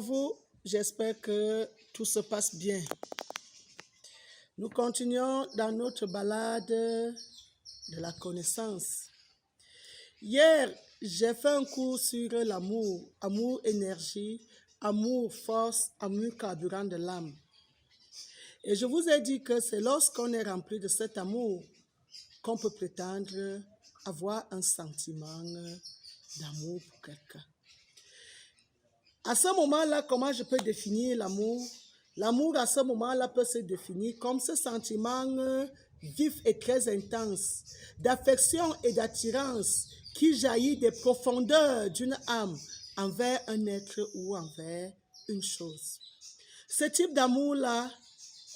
vous? J'espère que tout se passe bien. Nous continuons dans notre balade de la connaissance. Hier, j'ai fait un cours sur l'amour, amour énergie, amour force, amour carburant de l'âme. Et je vous ai dit que c'est lorsqu'on est rempli de cet amour qu'on peut prétendre avoir un sentiment d'amour pour quelqu'un. À ce moment-là, comment je peux définir l'amour? L'amour, à ce moment-là, peut se définir comme ce sentiment vif et très intense d'affection et d'attirance qui jaillit des profondeurs d'une âme envers un être ou envers une chose. Ce type d'amour-là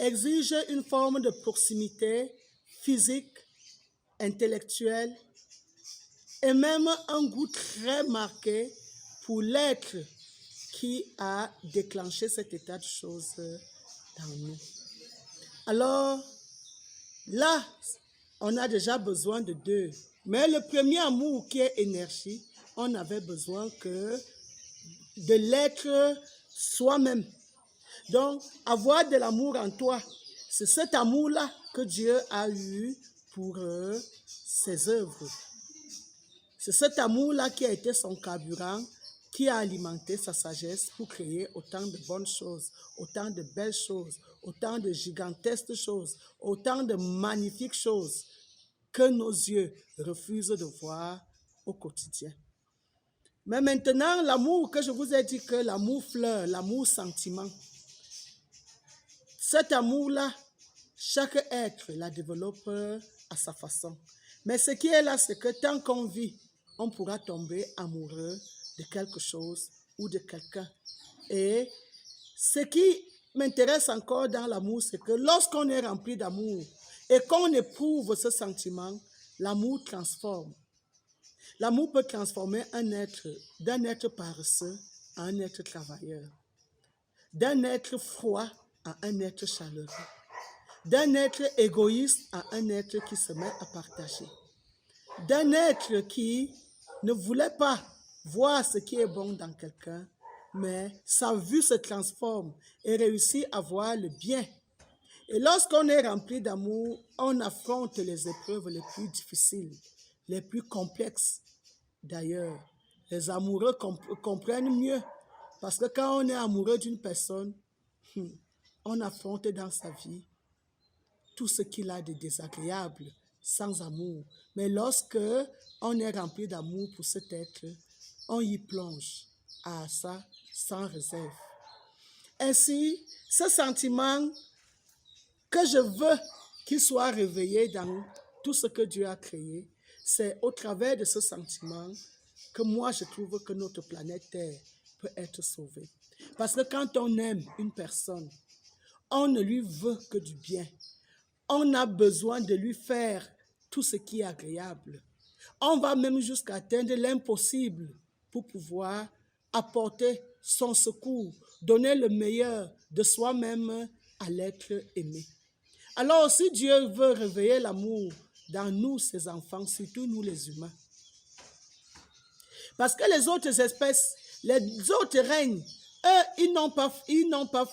exige une forme de proximité physique, intellectuelle et même un goût très marqué pour l'être qui a déclenché cet état de choses dans nous. Alors, là, on a déjà besoin de deux. Mais le premier amour qui est énergie, on avait besoin que de l'être soi-même. Donc, avoir de l'amour en toi, c'est cet amour-là que Dieu a eu pour ses œuvres. C'est cet amour-là qui a été son carburant, qui a alimenté sa sagesse pour créer autant de bonnes choses, autant de belles choses, autant de gigantesques choses, autant de magnifiques choses que nos yeux refusent de voir au quotidien. Mais maintenant, l'amour que je vous ai dit que l'amour fleur, l'amour sentiment, cet amour-là, chaque être la développe à sa façon. Mais ce qui est là, c'est que tant qu'on vit, on pourra tomber amoureux de quelque chose ou de quelqu'un. Et ce qui m'intéresse encore dans l'amour, c'est que lorsqu'on est rempli d'amour et qu'on éprouve ce sentiment, l'amour transforme. L'amour peut transformer un être d'un être paresseux à un être travailleur, d'un être froid à un être chaleureux, d'un être égoïste à un être qui se met à partager, d'un être qui ne voulait pas voir ce qui est bon dans quelqu'un, mais sa vue se transforme et réussit à voir le bien. Et lorsqu'on est rempli d'amour, on affronte les épreuves les plus difficiles, les plus complexes. D'ailleurs, les amoureux comprennent mieux, parce que quand on est amoureux d'une personne, on affronte dans sa vie tout ce qu'il a de désagréable sans amour. Mais lorsque on est rempli d'amour pour cet être, on y plonge à ça sans réserve. Ainsi, ce sentiment que je veux qu'il soit réveillé dans tout ce que Dieu a créé, c'est au travers de ce sentiment que moi je trouve que notre planète Terre peut être sauvée. Parce que quand on aime une personne, on ne lui veut que du bien. On a besoin de lui faire tout ce qui est agréable. On va même jusqu'à atteindre l'impossible pour pouvoir apporter son secours, donner le meilleur de soi-même à l'être aimé. Alors si Dieu veut réveiller l'amour dans nous, ses enfants, surtout nous les humains, parce que les autres espèces, les autres règnes, eux, ils n'ont pas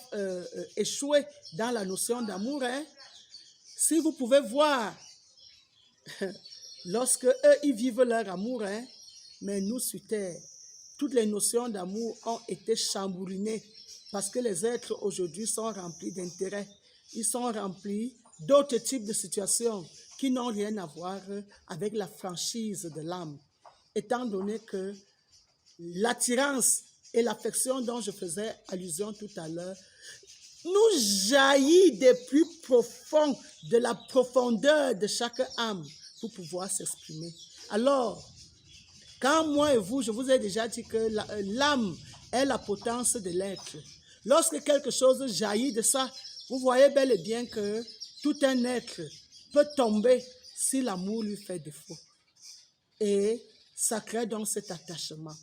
échoué dans la notion d'amour, hein. Si vous pouvez voir, lorsque eux, ils vivent leur amour, hein, mais nous, sur Terre, toutes les notions d'amour ont été chamboulinées parce que les êtres aujourd'hui sont remplis d'intérêts. Ils sont remplis d'autres types de situations qui n'ont rien à voir avec la franchise de l'âme. Étant donné que l'attirance et l'affection dont je faisais allusion tout à l'heure nous jaillit des plus profonds, de la profondeur de chaque âme pour pouvoir s'exprimer. Alors, quand moi et vous, je vous ai déjà dit que l'âme est la potence de l'être. Lorsque quelque chose jaillit de ça, vous voyez bel et bien que tout un être peut tomber si l'amour lui fait défaut. Et ça crée donc cet attachement.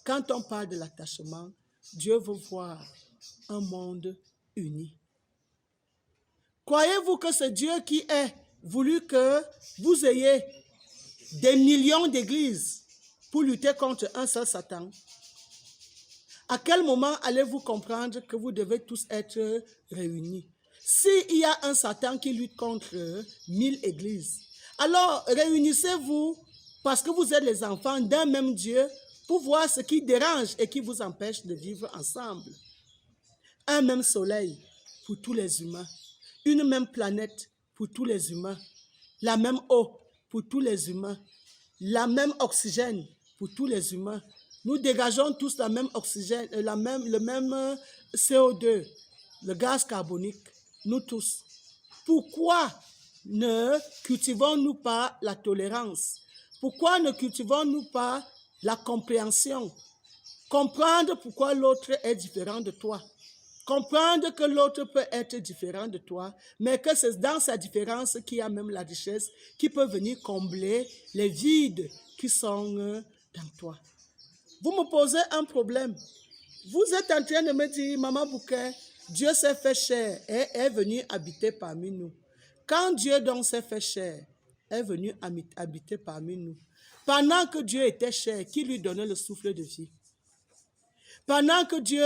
Quand on parle de l'attachement, Dieu veut voir un monde uni. Croyez-vous que c'est Dieu qui a voulu que vous ayez des millions d'églises pour lutter contre un seul Satan? À quel moment allez-vous comprendre que vous devez tous être réunis? S'il y a un Satan qui lutte contre 1000 églises, alors réunissez-vous parce que vous êtes les enfants d'un même Dieu pour voir ce qui dérange et qui vous empêche de vivre ensemble. Un même soleil pour tous les humains, une même planète pour tous les humains, la même eau pour tous les humains, la même oxygène pour tous les humains. Nous dégageons tous la même oxygène, le même CO2, le gaz carbonique, nous tous. Pourquoi ne cultivons-nous pas la tolérance? Pourquoi ne cultivons-nous pas la compréhension? Comprendre pourquoi l'autre est différent de toi. Comprendre que l'autre peut être différent de toi, mais que c'est dans sa différence qu'il y a même la richesse qui peut venir combler les vides qui sont dans toi. Vous me posez un problème. Vous êtes en train de me dire, Maman Bouquet, Dieu s'est fait chair et est venu habiter parmi nous. Quand Dieu donc s'est fait chair, est venu habiter parmi nous, pendant que Dieu était chair, qui lui donnait le souffle de vie? Pendant que Dieu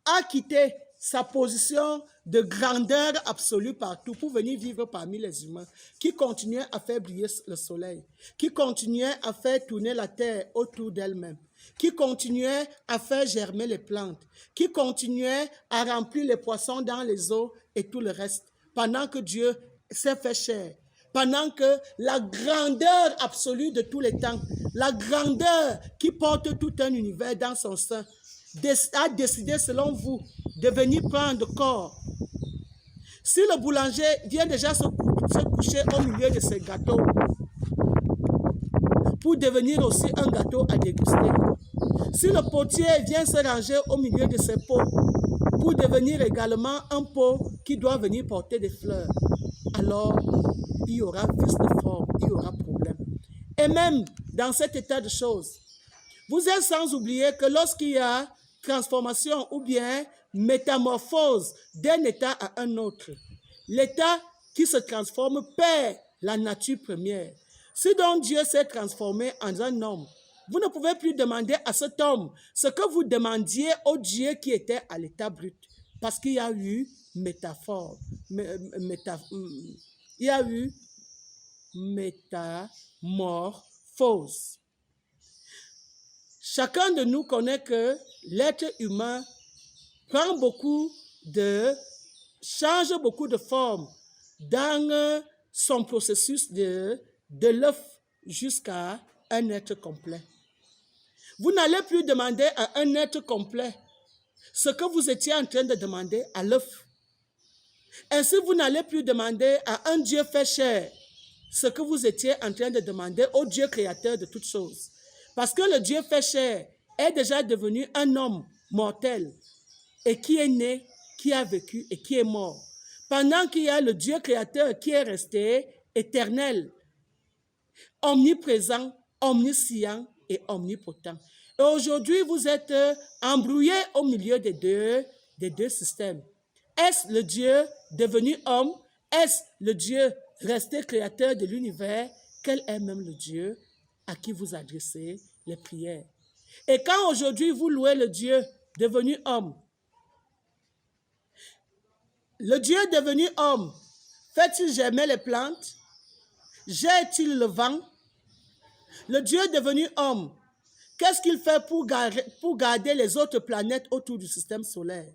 a quitté sa position de grandeur absolue partout pour venir vivre parmi les humains, qui continuait à faire briller le soleil, qui continuait à faire tourner la terre autour d'elle-même, qui continuait à faire germer les plantes, qui continuait à remplir les poissons dans les eaux et tout le reste, pendant que Dieu s'est fait chair, pendant que la grandeur absolue de tous les temps, la grandeur qui porte tout un univers dans son sein, a décidé selon vous de venir prendre corps. Si le boulanger vient déjà se coucher au milieu de ses gâteaux pour devenir aussi un gâteau à déguster, si le potier vient se ranger au milieu de ses pots pour devenir également un pot qui doit venir porter des fleurs, alors il y aura vice de forme, il y aura problème. Et même dans cet état de choses, vous êtes sans oublier que lorsqu'il y a transformation ou bien métamorphose d'un état à un autre, l'état qui se transforme perd la nature première. Si donc Dieu s'est transformé en un homme, vous ne pouvez plus demander à cet homme ce que vous demandiez au Dieu qui était à l'état brut, parce qu'il y a eu métaphore, il y a eu métamorphose. Chacun de nous connaît que l'être humain change beaucoup de forme dans son processus de l'œuf jusqu'à un être complet. Vous n'allez plus demander à un être complet ce que vous étiez en train de demander à l'œuf. Ainsi, vous n'allez plus demander à un Dieu fait chair ce que vous étiez en train de demander au Dieu créateur de toutes choses. Parce que le Dieu fait chair est déjà devenu un homme mortel et qui est né, qui a vécu et qui est mort. Pendant qu'il y a le Dieu créateur qui est resté éternel, omniprésent, omniscient et omnipotent. Et aujourd'hui, vous êtes embrouillé au milieu des deux systèmes. Est-ce le Dieu devenu homme? Est-ce le Dieu resté créateur de l'univers? Quel est même le Dieu à qui vous adressez les prières? Et quand aujourd'hui vous louez le Dieu devenu homme, le Dieu devenu homme, fait-il germer les plantes? Gère-t-il le vent? Le Dieu devenu homme, qu'est-ce qu'il fait pour garder les autres planètes autour du système solaire?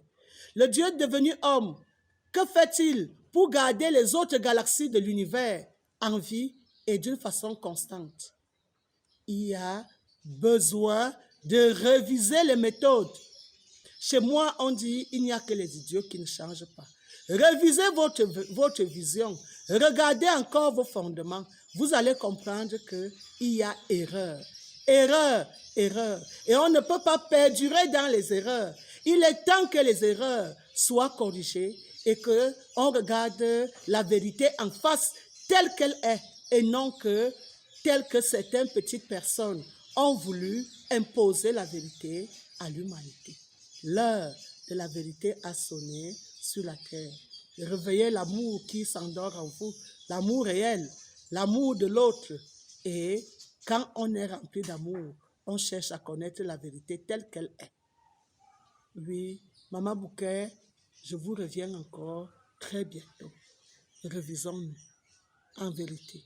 Le Dieu devenu homme, que fait-il pour garder les autres galaxies de l'univers en vie et d'une façon constante? Il y a besoin de réviser les méthodes. Chez moi, on dit, il n'y a que les idiots qui ne changent pas. Révisez votre vision. Regardez encore vos fondements. Vous allez comprendre qu'il y a erreur. Erreur, erreur. Et on ne peut pas perdurer dans les erreurs. Il est temps que les erreurs soient corrigées et qu'on regarde la vérité en face telle qu'elle est et non que telle que certaines petites personnes ont voulu imposer la vérité à l'humanité. L'heure de la vérité a sonné sur la terre. Réveillez l'amour qui s'endort en vous, l'amour réel, l'amour de l'autre. Et quand on est rempli d'amour, on cherche à connaître la vérité telle qu'elle est. Oui, Maman Bouquet, je vous reviens encore très bientôt. Révisons-nous en vérité.